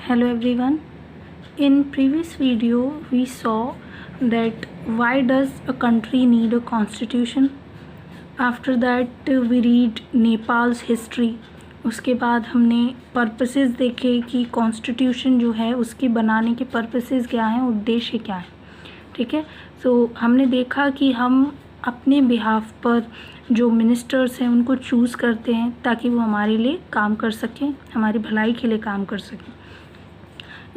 Hello everyone. In previous video we saw that why does a country need a constitution. After that we read Nepal's history. उसके बाद हमने purposes देखे कि constitution जो है उसके बनाने के पर्पसेस क्या हैं, उद्देश्य क्या है. ठीक है. तो हमने देखा कि हम अपने बिहाफ पर जो मिनिस्टर्स हैं उनको चूज़ करते हैं ताकि वो हमारे लिए काम कर सकें, हमारी भलाई के लिए काम कर सकें.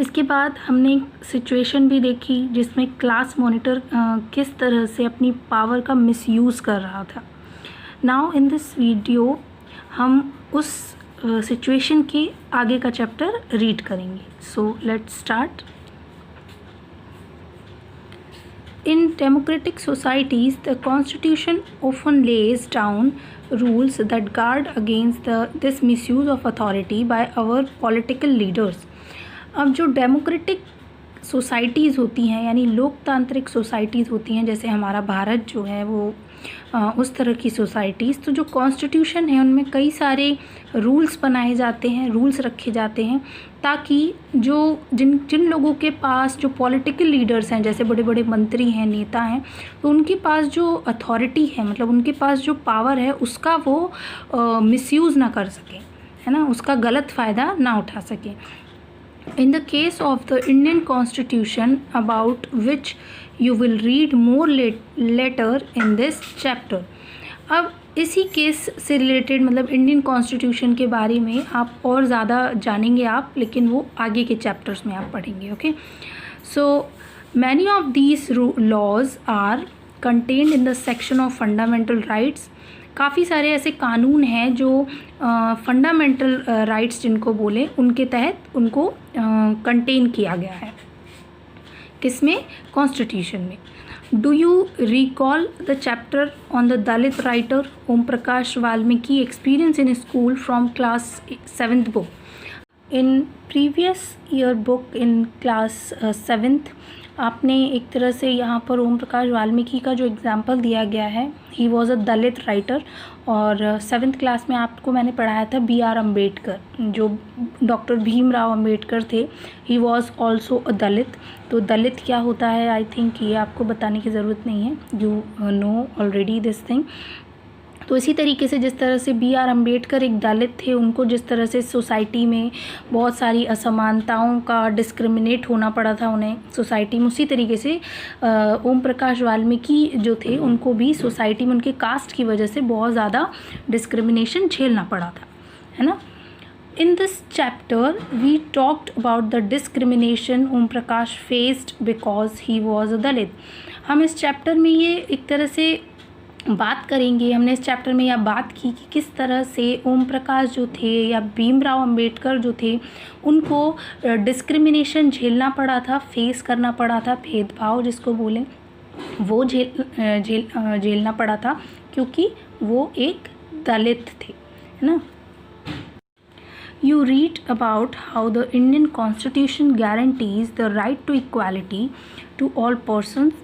इसके बाद हमने एक सिचुएशन भी देखी जिसमें क्लास मॉनिटर किस तरह से अपनी पावर का मिसयूज़ कर रहा था. नाउ इन दिस वीडियो हम उस सिचुएशन के आगे का चैप्टर रीड करेंगे. So let's start. In democratic societies, the constitution often lays down rules that guard against this misuse of authority by our political leaders. अब जो डेमोक्रेटिक सोसाइटीज़ होती हैं यानी लोकतांत्रिक सोसाइटीज़ होती हैं, जैसे हमारा भारत जो है वो उस तरह की सोसाइटीज़, तो जो कॉन्स्टिट्यूशन है उनमें कई सारे रूल्स बनाए जाते हैं, रूल्स रखे जाते हैं ताकि जो जिन लोगों के पास जो पॉलिटिकल लीडर्स हैं, जैसे बड़े बड़े मंत्री हैं, नेता हैं, तो उनके पास जो अथॉरिटी है, मतलब उनके पास जो पावर है उसका वो मिसयूज़ ना कर सकें, है ना, उसका गलत फ़ायदा ना उठा सकें. In the case of the Indian Constitution, about which you will read more later in this chapter. अब इसी केस से रिलेटेड, मतलब इंडियन कॉन्स्टिट्यूशन के बारे में आप और ज़्यादा जानेंगे आप, लेकिन वो आगे के चैप्टर्स में आप पढ़ेंगे. Okay. So many of these laws are contained in the section of fundamental rights. काफ़ी सारे ऐसे कानून हैं जो फंडामेंटल राइट्स जिनको बोले उनके तहत उनको कंटेन किया गया है. किसमें? कॉन्स्टिट्यूशन में. Do you recall the chapter on the Dalit writer Om Prakash Valmiki experience in school from class 7th book. In previous year book in class 7th आपने एक तरह से यहाँ पर ओम प्रकाश वाल्मीकि का जो एग्ज़ाम्पल दिया गया है, he was a Dalit writer. और 7th क्लास में आपको मैंने पढ़ाया था B.R. अम्बेडकर, जो डॉक्टर भीमराव अम्बेडकर थे, ही वॉज़ ऑल्सो अ दलित. तो दलित क्या होता है, आई थिंक ये आपको बताने की ज़रूरत नहीं है, you know already this thing. तो इसी तरीके से जिस तरह से B.R. अम्बेडकर एक दलित थे, उनको जिस तरह से सोसाइटी में बहुत सारी असमानताओं का डिस्क्रिमिनेट होना पड़ा था उन्हें सोसाइटी में, उसी तरीके से ओम प्रकाश वाल्मीकि जो थे उनको भी सोसाइटी में उनके कास्ट की वजह से बहुत ज़्यादा डिस्क्रिमिनेशन झेलना पड़ा था, है ना. In this chapter we talked about the discrimination Om Prakash faced because he was a Dalit. हम इस चैप्टर में ये एक तरह से बात करेंगे, हमने इस चैप्टर में यह बात की कि किस तरह से ओम प्रकाश जो थे या भीमराव अम्बेडकर जो थे उनको डिस्क्रिमिनेशन झेलना पड़ा था, फेस करना पड़ा था, भेदभाव जिसको बोलें वो झेलना पड़ा था क्योंकि वो एक दलित थे, है ना. You read about how the Indian Constitution guarantees the right to equality to all persons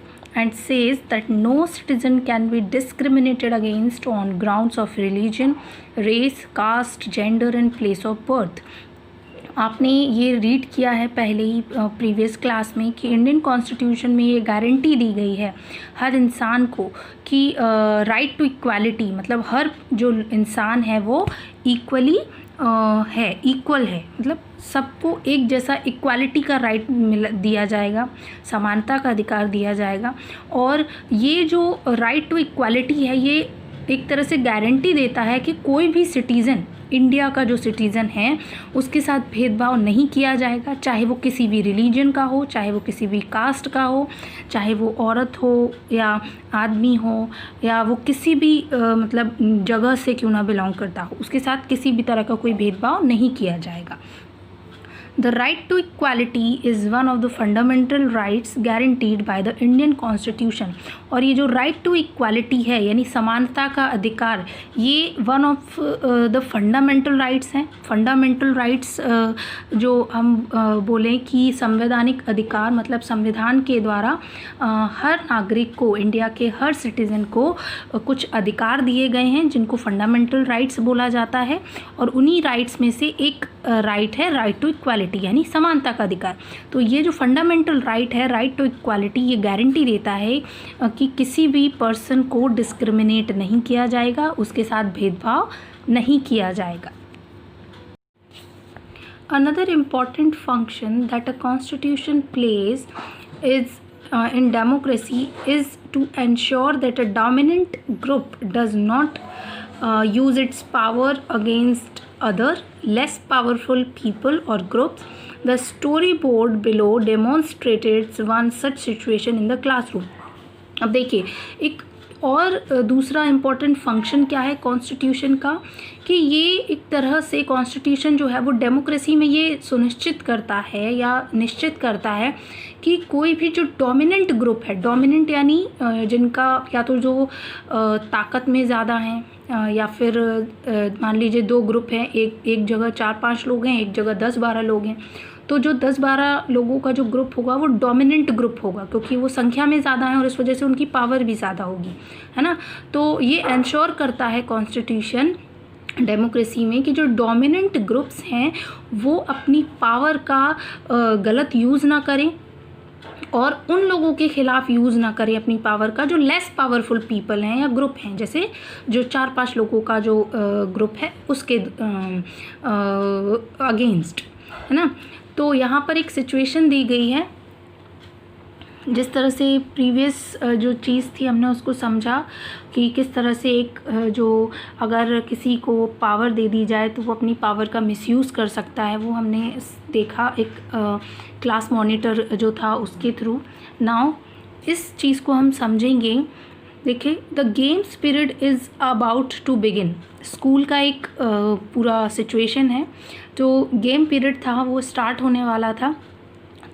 and says that no citizen can be discriminated against on grounds of religion, race, caste, gender and place of birth. आपने ये read किया है पहले ही previous class में कि Indian constitution में ये guarantee दी गई है हर इंसान को कि राइट टू इक्वालिटी, मतलब हर जो इंसान है वो इक्वली है, इक्वल है, मतलब सबको एक जैसा इक्वालिटी का राइट दिया जाएगा, समानता का अधिकार दिया जाएगा. और ये जो राइट टू इक्वालिटी है ये एक तरह से गारंटी देता है कि कोई भी सिटीज़न, इंडिया का जो सिटीज़न है उसके साथ भेदभाव नहीं किया जाएगा, चाहे वो किसी भी रिलीजन का हो, चाहे वो किसी भी कास्ट का हो, चाहे वो औरत हो या आदमी हो या वो किसी भी मतलब जगह से क्यों ना बिलोंग करता हो, उसके साथ किसी भी तरह का कोई भेदभाव नहीं किया जाएगा. The right to equality is one of the fundamental rights guaranteed by the Indian Constitution. और ये जो right to equality है यानी समानता का अधिकार, ये one of the fundamental rights हैं. fundamental rights जो हम बोलें कि संवैधानिक अधिकार, मतलब संविधान के द्वारा हर नागरिक को, इंडिया के हर सिटीज़न को कुछ अधिकार दिए गए हैं जिनको फंडामेंटल राइट्स बोला जाता है. और उन्हीं राइट्स में से एक राइट है राइट टू इक्वालिटी, यानी समानता का अधिकार। तो ये जो फंडामेंटल राइट है राइट टू इक्वालिटी, ये गारंटी देता है कि किसी भी पर्सन को डिस्क्रिमिनेट नहीं किया जाएगा, उसके साथ भेदभाव नहीं किया जाएगा। Another important function that a constitution plays is in democracy is to ensure that a dominant group does not use its power against other less powerful people or groups. The storyboard below demonstrates one such situation in the classroom. अब देखिए एक और दूसरा important function क्या है constitution का, कि ये एक तरह से कॉन्स्टिट्यूशन जो है वो डेमोक्रेसी में ये सुनिश्चित करता है या निश्चित करता है कि कोई भी जो डोमिनेंट ग्रुप है, डोमिनेंट यानी जिनका या तो जो ताकत में ज़्यादा हैं या फिर मान लीजिए दो ग्रुप हैं, एक जगह 4-5 लोग हैं, एक जगह 10-12 लोग हैं, तो जो 10-12 लोगों का जो ग्रुप होगा वो डोमिनेंट ग्रुप होगा क्योंकि वो संख्या में ज़्यादा है और इस वजह से उनकी पावर भी ज़्यादा होगी, है ना। तो ये एंश्योर करता है कॉन्स्टिट्यूशन डेमोक्रेसी में कि जो डोमिनेंट ग्रुप्स हैं वो अपनी पावर का गलत यूज़ ना करें और उन लोगों के खिलाफ यूज़ ना करें अपनी पावर का जो लेस पावरफुल पीपल हैं या ग्रुप हैं, जैसे जो 4-5 लोगों का जो ग्रुप है उसके अगेंस्ट, है ना। तो यहाँ पर एक सिचुएशन दी गई है, जिस तरह से प्रीवियस जो चीज़ थी हमने उसको समझा कि किस तरह से एक जो अगर किसी को पावर दे दी जाए तो वो अपनी पावर का मिसयूज़ कर सकता है, वो हमने देखा एक क्लास मॉनिटर जो था उसके थ्रू। नाउ इस चीज़ को हम समझेंगे। देखिए the game period is about to begin, school का एक पूरा सिचुएशन है। जो गेम पीरियड था वो स्टार्ट होने वाला था।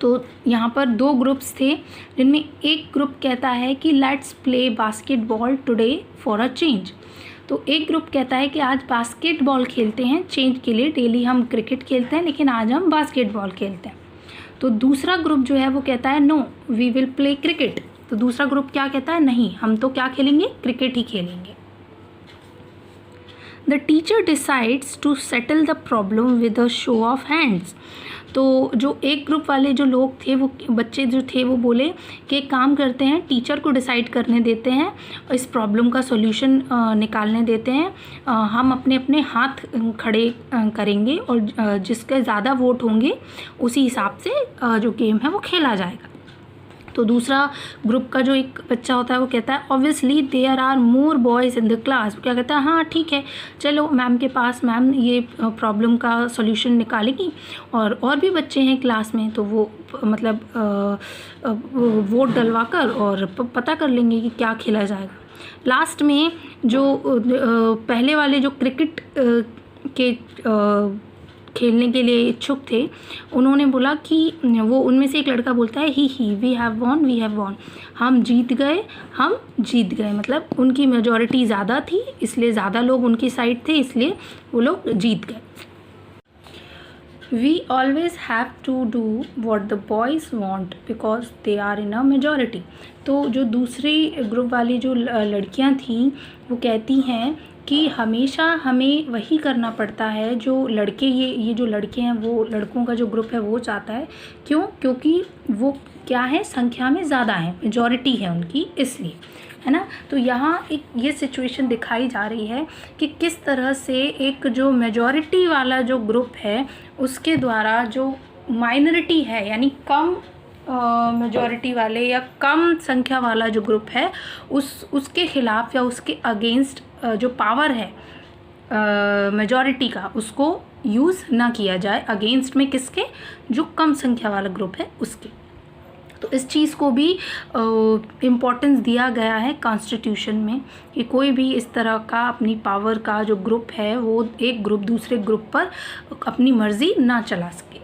तो यहाँ पर 2 ग्रुप्स थे जिनमें एक ग्रुप कहता है कि let's play basketball today for a change. तो एक ग्रुप कहता है कि आज बास्केटबॉल खेलते हैं चेंज के लिए, डेली हम क्रिकेट खेलते हैं लेकिन आज हम बास्केटबॉल खेलते हैं। तो दूसरा ग्रुप जो है वो कहता है no we will play cricket. तो दूसरा ग्रुप क्या कहता है, नहीं हम तो क्या खेलेंगे, क्रिकेट ही खेलेंगे। The teacher decides to settle the problem with a show of hands. तो जो एक ग्रुप वाले जो लोग थे, वो बच्चे जो थे, वो बोले कि एक काम करते हैं, टीचर को डिसाइड करने देते हैं, इस प्रॉब्लम का सॉल्यूशन निकालने देते हैं, हम अपने अपने हाथ खड़े करेंगे और जिसके ज़्यादा वोट होंगे उसी हिसाब से जो गेम है वो खेला जाएगा। तो दूसरा ग्रुप का जो एक बच्चा होता है वो कहता है obviously there are more boys in the class. क्या कहता है, हाँ ठीक है चलो मैम के पास, मैम ये प्रॉब्लम का सॉल्यूशन निकालेगी और भी बच्चे हैं क्लास में, तो वो मतलब वोट डलवा कर और पता कर लेंगे कि क्या खेला जाएगा। लास्ट में जो पहले वाले जो क्रिकेट के खेलने के लिए इच्छुक थे, उन्होंने बोला कि वो उनमें से एक लड़का बोलता है ही वी हैव वॉन, हम जीत गए, मतलब उनकी मेजॉरिटी ज़्यादा थी इसलिए ज़्यादा लोग उनकी साइड थे इसलिए वो लोग जीत गए। We always have to do what the boys want because they are in a majority. तो जो दूसरी ग्रुप वाली जो लड़कियां थीं वो कहती हैं कि हमेशा हमें वही करना पड़ता है जो लड़के, ये जो लड़के हैं वो लड़कों का जो ग्रुप है वो चाहता है। क्यों? क्योंकि वो क्या है, संख्या में ज़्यादा है, मेजॉरिटी है उनकी, इसलिए, है ना। तो यहाँ एक ये सिचुएशन दिखाई जा रही है कि किस तरह से एक जो मेजॉरिटी वाला जो ग्रुप है उसके द्वारा जो माइनॉरिटी है यानी कम मेजॉरिटी वाले या कम संख्या वाला जो ग्रुप है उसके खिलाफ या उसके अगेंस्ट जो पावर है मेजॉरिटी का उसको यूज़ ना किया जाए, अगेंस्ट में किसके, जो कम संख्या वाला ग्रुप है उसके। तो इस चीज़ को भी इम्पोर्टेंस दिया गया है कॉन्स्टिट्यूशन में कि कोई भी इस तरह का अपनी पावर का जो ग्रुप है वो एक ग्रुप दूसरे ग्रुप पर अपनी मर्जी ना चला सके।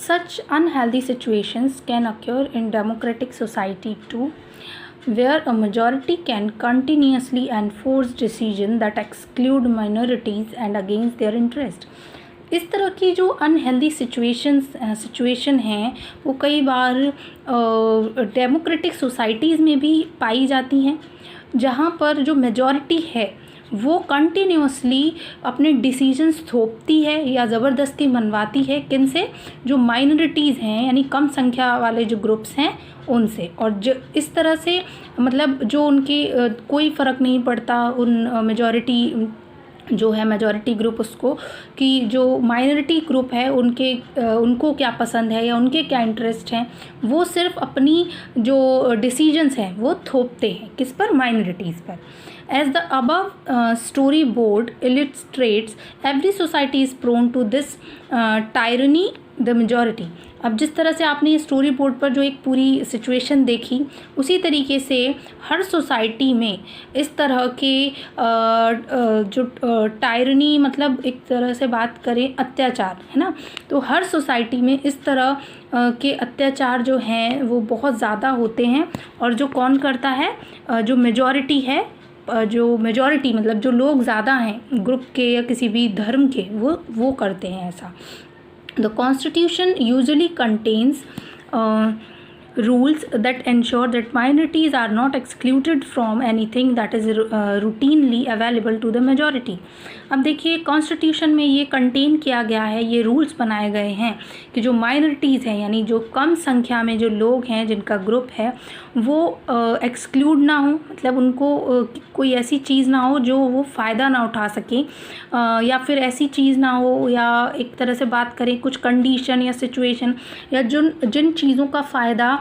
Such unhealthy situations can occur in democratic society too, where a majority can continuously enforce decisions that exclude minorities and against their interest. इस तरह की जो अनहेल्दी सिचुएशन हैं वो कई बार डेमोक्रेटिक सोसाइटीज़ में भी पाई जाती हैं, जहाँ पर जो मेजॉरिटी है वो कंटिन्यूसली अपने डिसीजंस थोपती है या ज़बरदस्ती मनवाती है किन से, जो माइनॉरिटीज़ हैं यानी कम संख्या वाले जो ग्रुप्स हैं उनसे। और जो इस तरह से मतलब जो उनकी कोई फ़र्क नहीं पड़ता उन मेजॉरिटी जो है मेजॉरिटी ग्रुप उसको, कि जो माइनॉरिटी ग्रुप है उनको क्या पसंद है या उनके क्या इंटरेस्ट हैं, वो सिर्फ अपनी जो डिसीजंस हैं वो थोपते हैं किस पर, माइनॉरिटीज़ पर। As the above storyboard illustrates, every society is prone to this tyranny the majority। अब जिस तरह से आपने ये स्टोरी बोर्ड पर जो एक पूरी सिचुएशन देखी, उसी तरीके से हर सोसाइटी में इस तरह के जो टायरनी मतलब एक तरह से बात करें अत्याचार, है ना, तो हर सोसाइटी में इस तरह के अत्याचार जो हैं वो बहुत ज़्यादा होते हैं। और जो कौन करता है, जो मेजॉरिटी है, जो मेजॉरिटी मतलब जो लोग ज़्यादा हैं ग्रुप के या किसी भी धर्म के, वो करते हैं ऐसा। The Constitution usually contains rules that ensure that minorities are not excluded from anything that is routinely available to the majority। अब देखिए कॉन्स्टिट्यूशन में ये कंटेन किया गया है, ये रूल्स बनाए गए हैं कि जो माइनॉरिटीज़ हैं यानी जो कम संख्या में जो लोग हैं जिनका ग्रुप है वो एक्सक्लूड ना हो, मतलब उनको कोई ऐसी चीज़ ना हो जो वो फ़ायदा ना उठा सकें, या फिर ऐसी चीज़ ना हो, या एक तरह से बात करें कुछ कंडीशन या सिचुएशन या जिन चीज़ों का फ़ायदा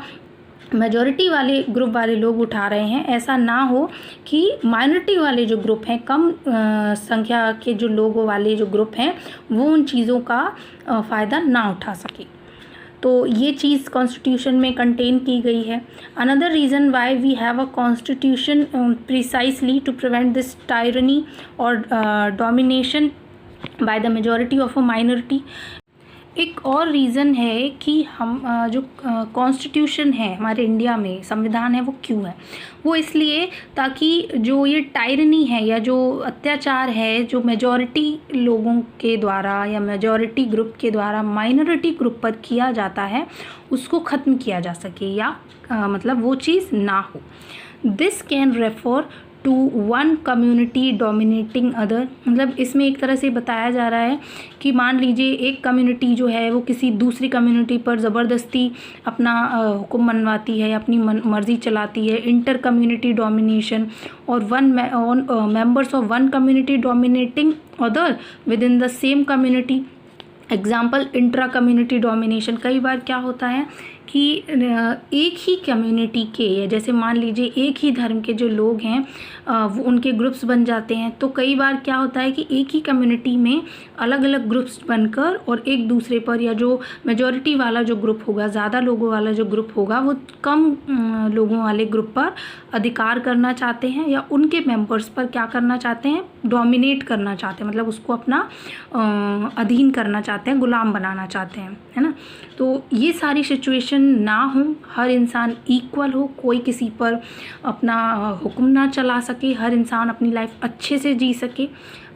मेजॉरिटी वाले ग्रुप वाले लोग उठा रहे हैं, ऐसा ना हो कि माइनॉरिटी वाले जो ग्रुप हैं, कम संख्या के जो लोगों वाले जो ग्रुप हैं, वो उन चीज़ों का फ़ायदा ना उठा सके। तो ये चीज़ कॉन्स्टिट्यूशन में कंटेन की गई है। Another reason why we have a constitution precisely to prevent this tyranny और domination by the majority of a minority. एक और रीज़न है कि हम जो कॉन्स्टिट्यूशन है हमारे इंडिया में, संविधान है, वो क्यों है, वो इसलिए ताकि जो ये टायरनी है या जो अत्याचार है जो मेजॉरिटी लोगों के द्वारा या मेजॉरिटी ग्रुप के द्वारा माइनॉरिटी ग्रुप पर किया जाता है उसको ख़त्म किया जा सके, या मतलब वो चीज़ ना हो। This can refer to one community dominating other, मतलब इसमें एक तरह से बताया जा रहा है कि मान लीजिए एक कम्युनिटी जो है वो किसी दूसरी कम्युनिटी पर ज़बरदस्ती अपना हुक्म मनवाती है, अपनी मर्ज़ी चलाती है, इंटर कम्युनिटी डोमिनेशन, और members of one community dominating other with in the same community. Example intra community domination, कई बार क्या होता है कि एक ही कम्युनिटी के, जैसे मान लीजिए एक ही धर्म के जो लोग हैं वो उनके ग्रुप्स बन जाते हैं, तो कई बार क्या होता है कि एक ही कम्युनिटी में अलग अलग ग्रुप्स बनकर और एक दूसरे पर, या जो मेजॉरिटी वाला जो ग्रुप होगा, ज़्यादा लोगों वाला जो ग्रुप होगा, वो कम लोगों वाले ग्रुप पर अधिकार करना चाहते हैं या उनके मेंबर्स पर क्या करना चाहते हैं, डोमिनेट करना चाहते हैं, मतलब उसको अपना अधीन करना चाहते हैं, गुलाम बनाना चाहते हैं, है ना। तो ये सारी सिचुएशन ना हो, हर इंसान इक्वल हो, कोई किसी पर अपना हुक्म ना चला सके, हर इंसान अपनी लाइफ अच्छे से जी सके,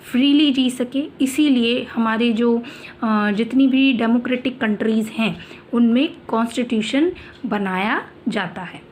फ्रीली जी सके, इसीलिए हमारे जो जितनी भी डेमोक्रेटिक कंट्रीज़ हैं उनमें कॉन्स्टिट्यूशन बनाया जाता है।